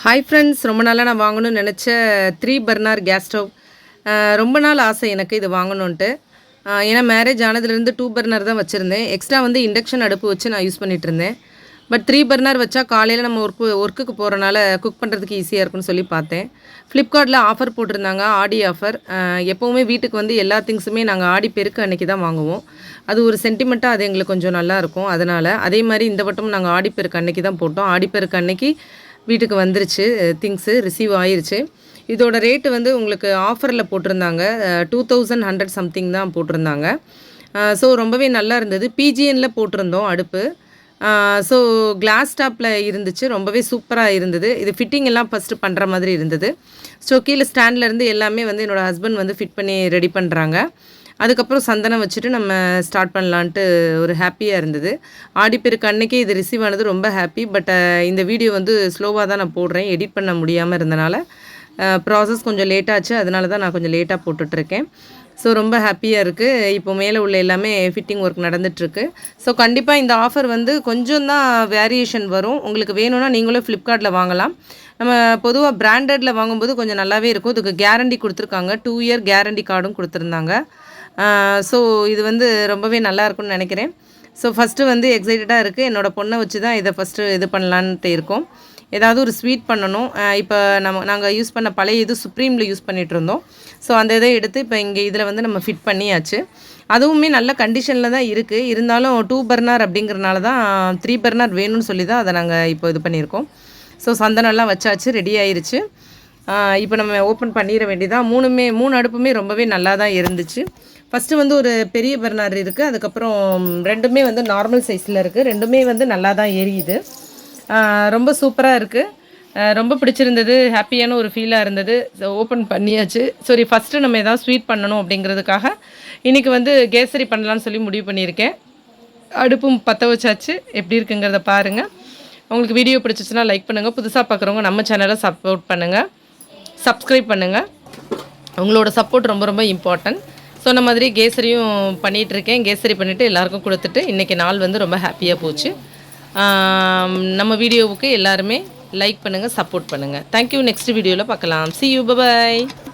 Hi friends, ரொம்ப நாளாக நான் வாங்கணும்னு நினச்ச 3 பர்னர் கேஸ் ஸ்டவ். ரொம்ப நாள் ஆசை எனக்கு இது வாங்கணுன்ட்டு. ஏன்னா மேரேஜ் ஆனதுலேருந்து 2 பர்னர் தான் வச்சுருந்தேன். எக்ஸ்ட்ரா வந்து இண்டக்ஷன் அடுப்பு வச்சு நான் யூஸ் பண்ணிகிட்டு இருந்தேன். பட் 3 பர்னர் வச்சா காலையில் நம்ம ஒர்க்குக்கு போகிறனால குக் பண்ணுறதுக்கு ஈஸியாக இருக்குன்னு சொல்லி பார்த்தேன். ஃப்ளிப்கார்ட்டில் ஆஃபர் போட்டிருந்தாங்க, ஆடி ஆஃபர். எப்போவுமே வீட்டுக்கு வந்து எல்லா திங்ஸுமே நாங்கள் ஆடி பெருக்கு அன்றைக்கி தான் வாங்குவோம். அது ஒரு சென்டிமெண்ட்டாக அது எங்களுக்கு கொஞ்சம் நல்லாயிருக்கும். அதனால் அதே மாதிரி இந்த வட்டமும் நாங்கள் ஆடி பெருக்கு அன்றைக்கி தான் போட்டோம். ஆடி பெருக்கு அன்றைக்கி வீட்டுக்கு வந்துருச்சு, திங்ஸு ரிசீவ் ஆயிருச்சு. இதோட ரேட்டு வந்து உங்களுக்கு ஆஃபரில் போட்டிருந்தாங்க. 2100 சம்திங் தான் போட்டிருந்தாங்க. ஸோ ரொம்பவே நல்லா இருந்தது. பிஜிஎனில் போட்டிருந்தோம் அடுப்பு. ஸோ கிளாஸ் டாப்பில் இருந்துச்சு, ரொம்பவே சூப்பராக இருந்தது. இது ஃபிட்டிங் எல்லாம் ஃபஸ்ட்டு பண்ணுற மாதிரி இருந்தது. ஸோ கீழே ஸ்டாண்ட்லேருந்து எல்லாமே வந்து என்னோடய ஹஸ்பண்ட் வந்து ஃபிட் பண்ணி ரெடி பண்ணுறாங்க. அதுக்கப்புறம் சந்தனம் வச்சுட்டு நம்ம ஸ்டார்ட் பண்ணலான்ட்டு ஒரு ஹாப்பியாக இருந்தது. ஆடிப்பெருக்கு அன்னைக்கே இது ரிசீவ் ஆனது ரொம்ப ஹாப்பி. பட் இந்த வீடியோ வந்து ஸ்லோவாக தான் நான் போடுறேன், எடிட் பண்ண முடியாமல் இருந்தனால. ப்ராசஸ் கொஞ்சம் லேட்டாச்சு, அதனால தான் நான் கொஞ்சம் லேட்டாக போட்டுட்ருக்கேன். ஸோ ரொம்ப ஹாப்பியாக இருக்குது. இப்போ மேலே உள்ள எல்லாமே ஃபிட்டிங் ஒர்க் நடந்துகிட்ருக்கு. ஸோ கண்டிப்பாக இந்த ஆஃபர் வந்து கொஞ்சம் தான் வேரியேஷன் வரும். உங்களுக்கு வேணும்னா நீங்களும் ஃப்ளிப்கார்ட்டில் வாங்கலாம். நம்ம பொதுவாக பிராண்டடில் வாங்கும்போது கொஞ்சம் நல்லாவே இருக்கும். இதுக்கு கேரண்டி கொடுத்துருக்காங்க, 2 இயர் கேரண்டி கார்டும் கொடுத்துருந்தாங்க. ஸோ இது வந்து ரொம்பவே நல்லாயிருக்கும்னு நினைக்கிறேன். ஸோ ஃபஸ்ட்டு வந்து எக்ஸைட்டடாக இருக்குது. என்னோடய பொண்ணை வச்சு தான் இதை ஃபஸ்ட்டு இது பண்ணலான்ட்டு இருக்கோம். ஏதாவது ஒரு ஸ்வீட் பண்ணணும். இப்போ நாங்கள் யூஸ் பண்ண பழைய இது சுப்ரீமில் யூஸ் பண்ணிகிட்ருந்தோம். ஸோ அந்த இதை எடுத்து இப்போ இங்கே இதில் வந்து நம்ம ஃபிட் பண்ணியாச்சு. அதுவுமே நல்ல கண்டிஷனில் தான் இருக்குது. இருந்தாலும் 2 பர்னர் அப்படிங்கிறனால தான் 3 பர்னர் வேணும்னு சொல்லி தான் அதை நாங்கள் இப்போ இது பண்ணியிருக்கோம். ஸோ சந்தனம்லாம் வச்சாச்சு, ரெடி ஆயிருச்சு. இப்போ நம்ம ஓப்பன் பண்ணிட வேண்டியதான். 3 அடுப்புமே ரொம்பவே நல்லா தான் இருந்துச்சு. ஃபஸ்ட்டு வந்து ஒரு பெரிய பர்னர் இருக்குது, அதுக்கப்புறம் 2மே வந்து நார்மல் சைஸில் இருக்குது. 2மே வந்து நல்லா தான் எரியுது. ரொம்ப சூப்பராக இருக்குது. ரொம்ப பிடிச்சிருந்தது, ஹாப்பியான ஒரு ஃபீலாக இருந்தது. ஓப்பன் பண்ணியாச்சு. சரி, ஃபஸ்ட்டு நம்ம எதாவது ஸ்வீட் பண்ணணும் அப்படிங்கிறதுக்காக இன்றைக்கி வந்து கேசரி பண்ணலான்னு சொல்லி முடிவு பண்ணியிருக்கேன். அடுப்பும் பற்ற வச்சாச்சு. எப்படி இருக்குங்கிறத பாருங்கள். உங்களுக்கு வீடியோ பிடிச்சிச்சுன்னா லைக் பண்ணுங்கள். புதுசாக பார்க்குறவங்க நம்ம சேனலை சப்போர்ட் பண்ணுங்கள், சப்ஸ்கிரைப் பண்ணுங்கள். உங்களோட சப்போர்ட் ரொம்ப ரொம்ப இம்பார்ட்டன்ட். சொன்ன மாதிரி கேசரியும் பண்ணிகிட்ருக்கேன். கேசரி பண்ணிவிட்டு எல்லாேருக்கும் கொடுத்துட்டு இன்றைக்கி நாள் வந்து ரொம்ப ஹாப்பியாக போச்சு. நம்ம வீடியோவுக்கு எல்லாருமே லைக் பண்ணுங்கள், சப்போர்ட் பண்ணுங்கள். தேங்க்யூ. நெக்ஸ்ட் வீடியோவில் பார்க்கலாம். See you, bye bye.